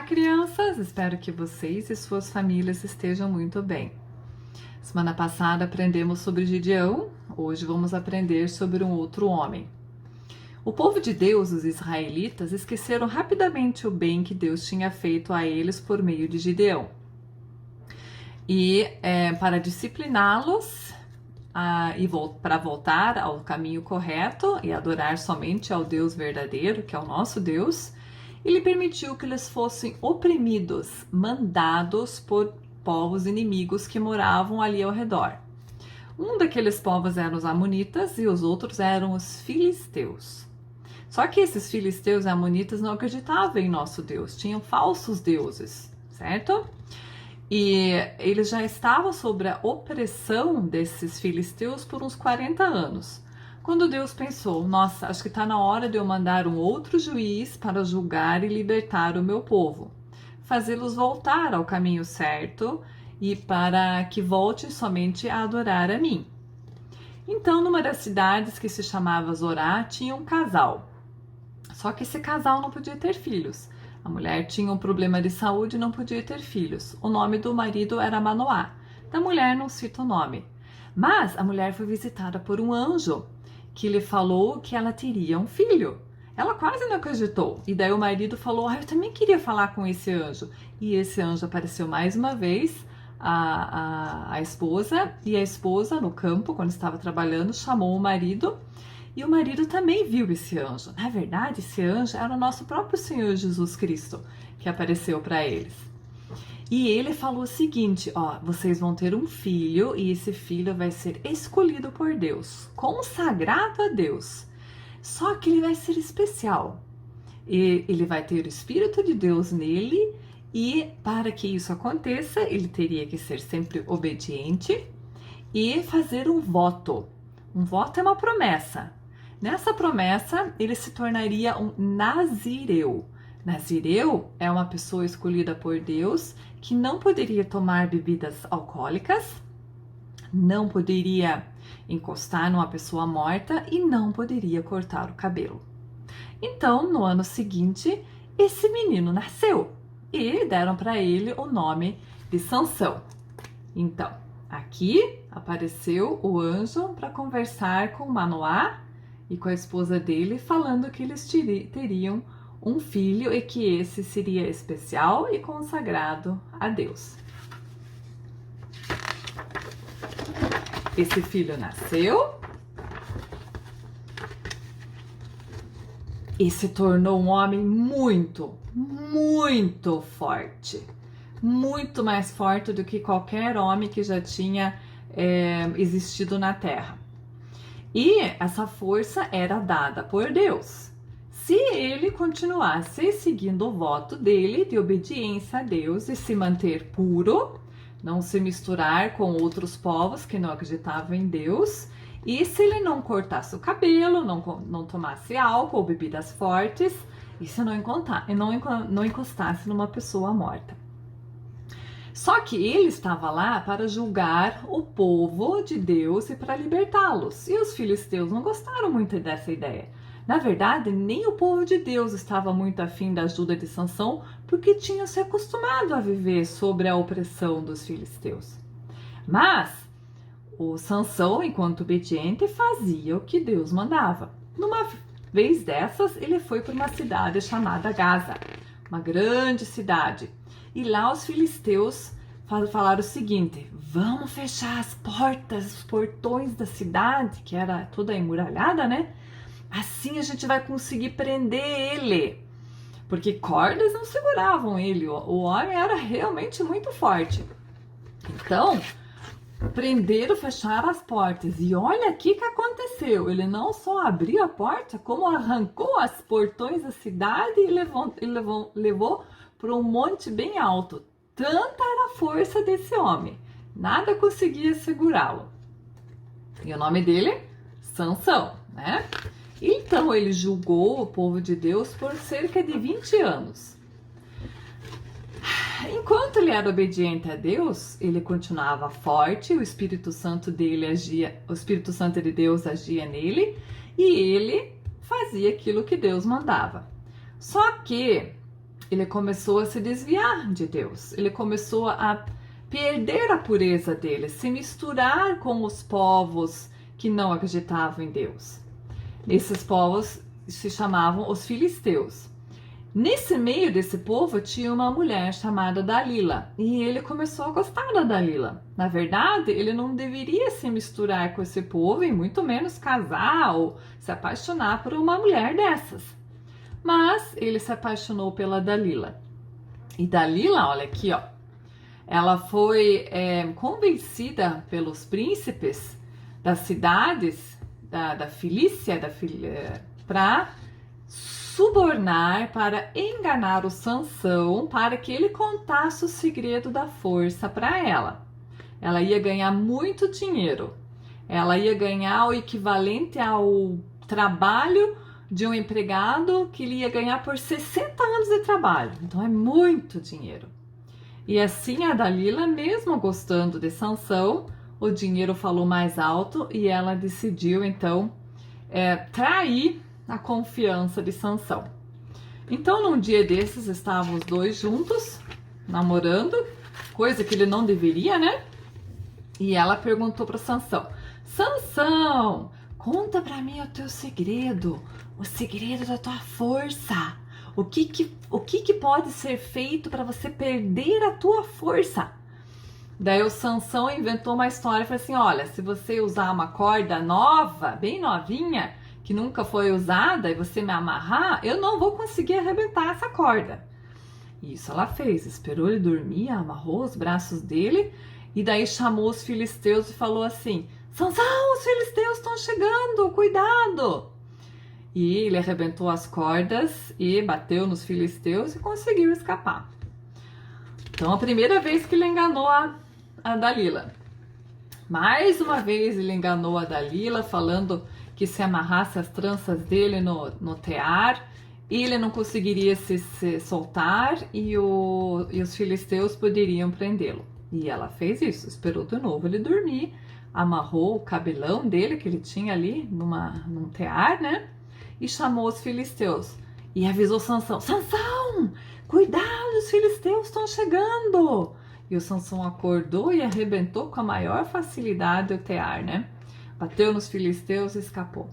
Olá, crianças! Espero que vocês e suas famílias estejam muito bem. Semana passada aprendemos sobre Gideão, hoje vamos aprender sobre um outro homem. O povo de Deus, os israelitas, esqueceram rapidamente o bem que Deus tinha feito a eles por meio de Gideão. E para discipliná-los e para voltar ao caminho correto e adorar somente ao Deus verdadeiro, que é o nosso Deus, ele permitiu que eles fossem oprimidos, mandados por povos inimigos que moravam ali ao redor. Um daqueles povos eram os amonitas e os outros eram os filisteus. Só que esses filisteus e amonitas não acreditavam em nosso Deus, tinham falsos deuses, certo? E eles já estavam sob a opressão desses filisteus por uns 40 anos. Quando Deus pensou, nossa, acho que está na hora de eu mandar um outro juiz para julgar e libertar o meu povo, fazê-los voltar ao caminho certo e para que volte somente a adorar a mim. Então, numa das cidades que se chamava Zorá, tinha um casal. Só que esse casal não podia ter filhos. A mulher tinha um problema de saúde e não podia ter filhos. O nome do marido era Manoá. Da mulher não cita o nome. Mas a mulher foi visitada por um anjo que lhe falou que ela teria um filho. Ela quase não acreditou. E daí o marido falou, eu também queria falar com esse anjo. E esse anjo apareceu mais uma vez, a esposa, e a esposa no campo, quando estava trabalhando, chamou o marido, e o marido também viu esse anjo. Na verdade, esse anjo era o nosso próprio Senhor Jesus Cristo, que apareceu para eles. E ele falou o seguinte, vocês vão ter um filho e esse filho vai ser escolhido por Deus, consagrado a Deus. Só que ele vai ser especial. E ele vai ter o Espírito de Deus nele e para que isso aconteça, ele teria que ser sempre obediente e fazer um voto. Um voto é uma promessa. Nessa promessa, ele se tornaria um nazireu. Nazireu é uma pessoa escolhida por Deus que não poderia tomar bebidas alcoólicas, não poderia encostar numa pessoa morta e não poderia cortar o cabelo. Então, no ano seguinte, esse menino nasceu e deram para ele o nome de Sansão. Então, aqui apareceu o anjo para conversar com Manoá e com a esposa dele, falando que eles teriam um filho e que esse seria especial e consagrado a Deus. Esse filho nasceu e se tornou um homem muito, muito forte. Muito mais forte do que qualquer homem que já tinha existido na Terra. E essa força era dada por Deus. Se ele continuasse seguindo o voto dele de obediência a Deus e se manter puro, não se misturar com outros povos que não acreditavam em Deus, e se ele não cortasse o cabelo, não tomasse álcool ou bebidas fortes, e se não encostasse numa pessoa morta. Só que ele estava lá para julgar o povo de Deus e para libertá-los. E os filisteus não gostaram muito dessa ideia. Na verdade, nem o povo de Deus estava muito afim da ajuda de Sansão, porque tinham se acostumado a viver sob a opressão dos filisteus. Mas o Sansão, enquanto obediente, fazia o que Deus mandava. Numa vez dessas, ele foi para uma cidade chamada Gaza, uma grande cidade. E lá os filisteus falaram o seguinte, vamos fechar as portas, os portões da cidade, que era toda emuralhada, né? Assim a gente vai conseguir prender ele. Porque cordas não seguravam ele, o homem era realmente muito forte. Então, prenderam, fecharam as portas. E olha aqui que aconteceu. Ele não só abriu a porta, como arrancou os portões da cidade e levou para um monte bem alto. Tanta era a força desse homem. Nada conseguia segurá-lo. E o nome dele? Sansão, né? Então ele julgou o povo de Deus por cerca de 20 anos. Enquanto ele era obediente a Deus, ele continuava forte, o Espírito Santo de Deus agia nele e ele fazia aquilo que Deus mandava. Só que ele começou a se desviar de Deus. Ele começou a perder a pureza dele, se misturar com os povos que não acreditavam em Deus. Esses povos se chamavam os filisteus. Nesse meio desse povo tinha uma mulher chamada Dalila, e ele começou a gostar da Dalila. Na verdade, ele não deveria se misturar com esse povo e muito menos casar ou se apaixonar por uma mulher dessas. Mas ele se apaixonou pela Dalila. E Dalila, olha aqui, ó, ela foi convencida pelos príncipes das cidades da Filícia para subornar, para enganar o Sansão, para que ele contasse o segredo da força para ela. Ela ia ganhar muito dinheiro. Ela ia ganhar o equivalente ao trabalho de um empregado que ele ia ganhar por 60 anos de trabalho. Então é muito dinheiro. E assim a Dalila, mesmo gostando de Sansão, o dinheiro falou mais alto e ela decidiu então trair a confiança de Sansão. Então, num dia desses, estavam os dois juntos, namorando, coisa que ele não deveria, né? E ela perguntou para Sansão: Sansão, conta para mim o teu segredo, o segredo da tua força. O que pode ser feito para você perder a tua força? Daí o Sansão inventou uma história e falou assim: olha, se você usar uma corda nova, bem novinha, que nunca foi usada, e você me amarrar, eu não vou conseguir arrebentar essa corda. Isso ela fez, esperou ele dormir, amarrou os braços dele, e daí chamou os filisteus e falou assim: Sansão, os filisteus estão chegando, cuidado! E ele arrebentou as cordas e bateu nos filisteus e conseguiu escapar. Então, a primeira vez que ele enganou a Dalila. Mais uma vez ele enganou a Dalila, falando que se amarrasse as tranças dele no tear, ele não conseguiria se soltar e os filisteus poderiam prendê-lo. E ela fez isso, esperou de novo ele dormir, amarrou o cabelão dele que ele tinha ali num tear, né? E chamou os filisteus e avisou Sansão: Sansão, cuidado, os filisteus estão chegando! E o Sansão acordou e arrebentou com a maior facilidade o tear, né? Bateu nos filisteus e escapou.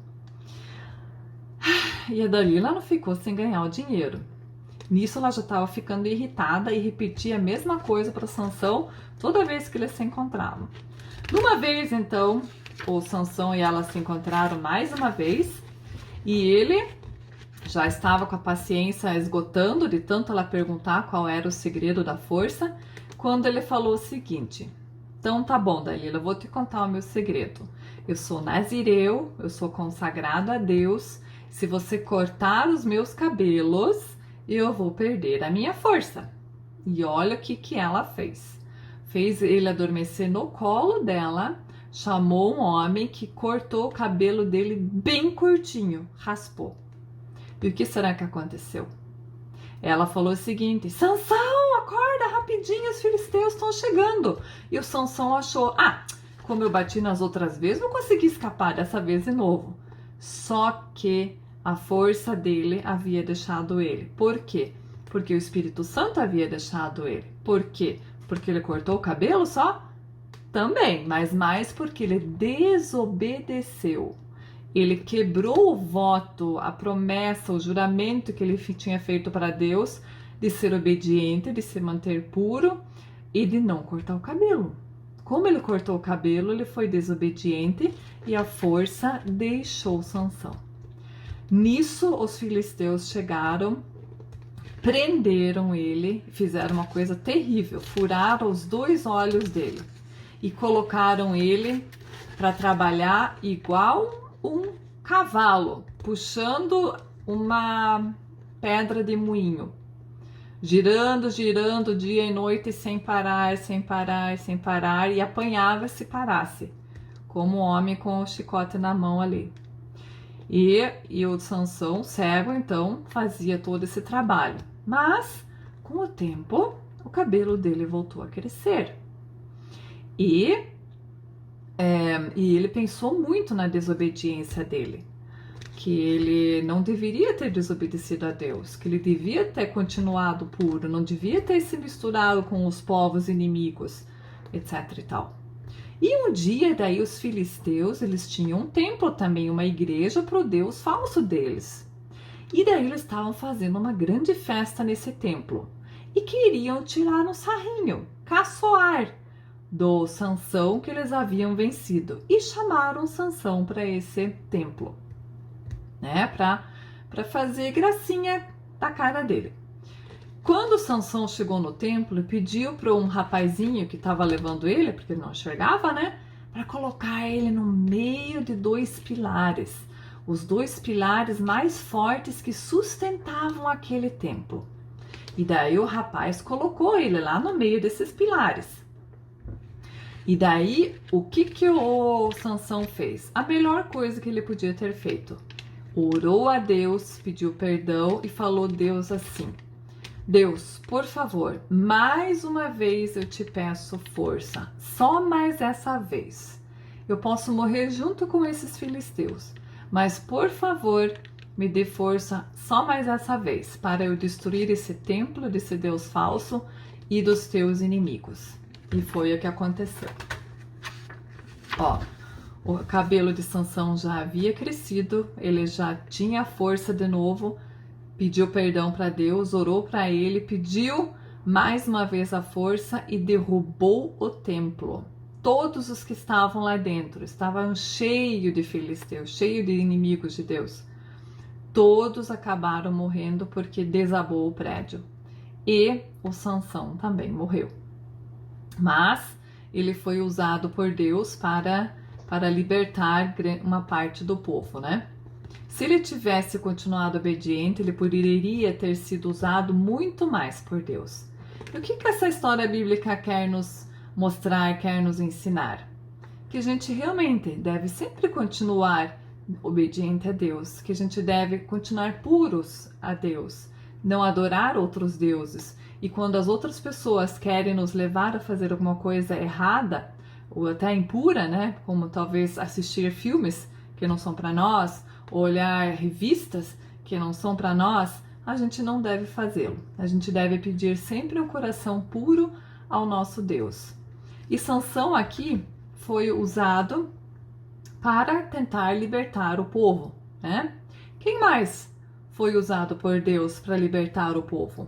E a Dalila não ficou sem ganhar o dinheiro. Nisso ela já estava ficando irritada e repetia a mesma coisa para Sansão toda vez que eles se encontravam. Numa vez, então, o Sansão e ela se encontraram mais uma vez e ele já estava com a paciência esgotando de tanto ela perguntar qual era o segredo da força, quando ele falou o seguinte: então tá bom, Dalila, eu vou te contar o meu segredo. Eu sou nazireu, eu sou consagrado a Deus. Se você cortar os meus cabelos, eu vou perder a minha força. E olha o que ela fez. Fez ele adormecer no colo dela, chamou um homem que cortou o cabelo dele bem curtinho, raspou. E o que será que aconteceu? Ela falou o seguinte: Sansão, acorda rapidinho, os filisteus estão chegando. E o Sansão achou: como eu bati nas outras vezes, não consegui escapar dessa vez de novo. Só que a força dele havia deixado ele. Por quê? Porque o Espírito Santo havia deixado ele. Por quê? Porque ele cortou o cabelo só? Também, mas mais porque ele desobedeceu. Ele quebrou o voto, a promessa, o juramento que ele tinha feito para Deus de ser obediente, de se manter puro e de não cortar o cabelo. Como ele cortou o cabelo, ele foi desobediente e a força deixou Sansão. Nisso, os filisteus chegaram, prenderam ele, fizeram uma coisa terrível, furaram os 2 olhos dele e colocaram ele para trabalhar igual um cavalo, puxando uma pedra de moinho, girando, girando dia e noite sem parar, sem parar, sem parar, e apanhava se parasse, como um homem com o chicote na mão ali. E o Sansão, cego, então, fazia todo esse trabalho. Mas, com o tempo, o cabelo dele voltou a crescer. E ele pensou muito na desobediência dele. que ele não deveria ter desobedecido a Deus, que ele devia ter continuado puro, não devia ter se misturado com os povos inimigos, etc e tal. E um dia daí os filisteus, eles tinham um templo também, uma igreja para o Deus falso deles. E daí eles estavam fazendo uma grande festa nesse templo e queriam tirar um sarrinho, caçoar do Sansão que eles haviam vencido, e chamaram Sansão para esse templo, né, para fazer gracinha da cara dele. Quando Sansão chegou no templo, pediu para um rapazinho que estava levando ele, porque ele não enxergava, né, para colocar ele no meio de 2 pilares, os 2 pilares mais fortes que sustentavam aquele templo. E daí o rapaz colocou ele lá no meio desses pilares. E daí, o que o Sansão fez? A melhor coisa que ele podia ter feito. Orou a Deus, pediu perdão e falou a Deus assim: Deus, por favor, mais uma vez eu te peço força, só mais essa vez. Eu posso morrer junto com esses filisteus, mas por favor, me dê força só mais essa vez, para eu destruir esse templo desse Deus falso e dos teus inimigos. E foi o que aconteceu. Ó, o cabelo de Sansão já havia crescido, ele já tinha força de novo, pediu perdão para Deus, orou para ele, pediu mais uma vez a força e derrubou o templo. Todos os que estavam lá dentro estavam cheios de filisteus, cheios de inimigos de Deus. Todos acabaram morrendo porque desabou o prédio. E o Sansão também morreu. Mas ele foi usado por Deus para libertar uma parte do povo, né? Se ele tivesse continuado obediente, ele poderia ter sido usado muito mais por Deus. E o que essa história bíblica quer nos mostrar, quer nos ensinar? Que a gente realmente deve sempre continuar obediente a Deus, que a gente deve continuar puros a Deus, não adorar outros deuses. E quando as outras pessoas querem nos levar a fazer alguma coisa errada, ou até impura, né? Como talvez assistir filmes que não são para nós, ou olhar revistas que não são para nós, a gente não deve fazê-lo. A gente deve pedir sempre um coração puro ao nosso Deus. E Sansão aqui foi usado para tentar libertar o povo, né? Quem mais foi usado por Deus para libertar o povo?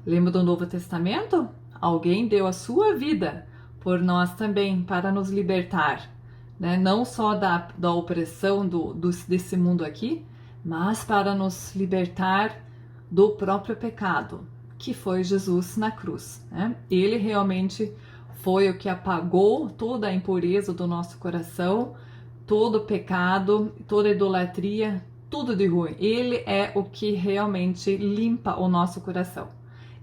Lembra do Novo Testamento? Alguém deu a sua vida por nós também, para nos libertar, né? Não só da opressão desse mundo aqui, mas para nos libertar do próprio pecado, que foi Jesus na cruz, né? Ele realmente foi o que apagou toda a impureza do nosso coração, todo o pecado, toda a idolatria, tudo de ruim. Ele é o que realmente limpa o nosso coração.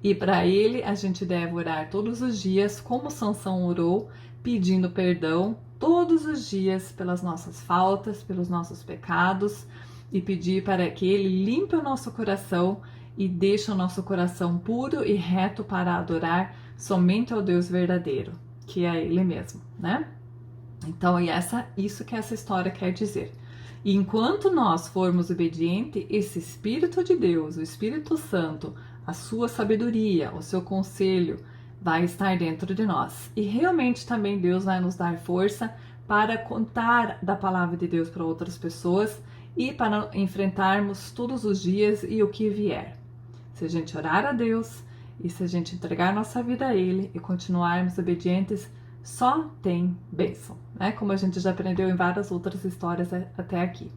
E para ele a gente deve orar todos os dias, como Sansão orou, pedindo perdão todos os dias pelas nossas faltas, pelos nossos pecados, e pedir para que ele limpe o nosso coração e deixe o nosso coração puro e reto para adorar somente ao Deus verdadeiro, que é Ele mesmo, né? Então, isso que essa história quer dizer. E enquanto nós formos obedientes, esse Espírito de Deus, o Espírito Santo, a sua sabedoria, o seu conselho, vai estar dentro de nós. E realmente também Deus vai nos dar força para contar da palavra de Deus para outras pessoas e para enfrentarmos todos os dias e o que vier. Se a gente orar a Deus e se a gente entregar nossa vida a Ele e continuarmos obedientes, só tem bênção, né? Como a gente já aprendeu em várias outras histórias até aqui.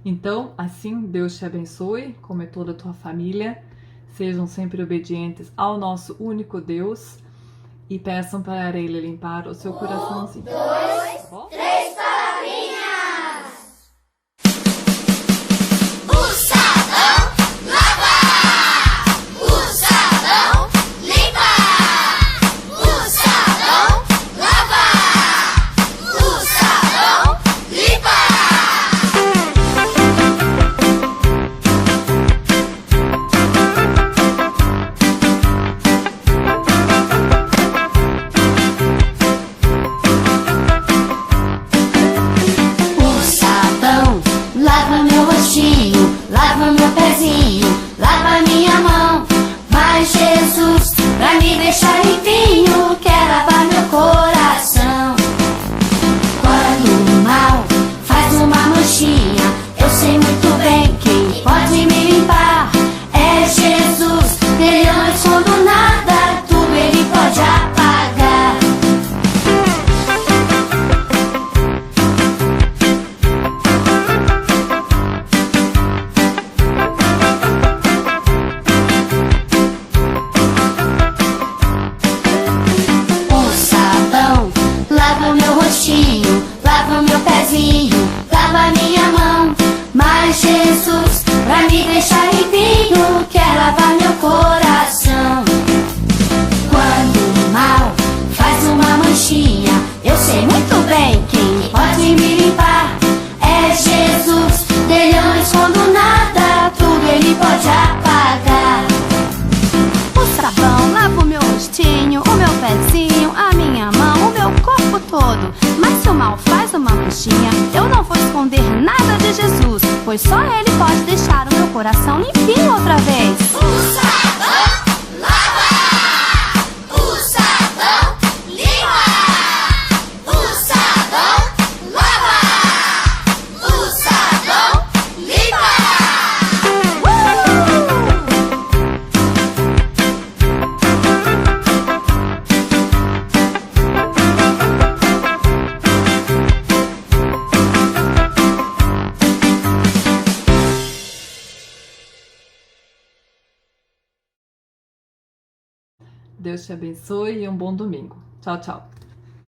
Então, assim, Deus te abençoe, como é toda a tua família. Sejam sempre obedientes ao nosso único Deus e peçam para Ele limpar o seu coraçãozinho. 1, 2, 3, palavrinhas! O sabão lava! O sabão limpa! O sabão lava! O sabão limpa! me deixa limpinho, quer lavar meu coração. Quando o mal faz uma manchinha, eu sei muito bem quem pode me limpar. É Jesus, dele eu não escondo nada, tudo ele pode apagar. O sabão lava o meu rostinho, o meu pezinho, a minha mão, o meu corpo todo. Mas se o mal faz uma manchinha, eu não vou esconder nada de Jesus, pois só ele pode deixar o meu coração limpinho outra vez. O sabão lava, o sabão limpa. O sabão lava, o sabão limpa. Deus te abençoe e um bom domingo. Tchau, tchau.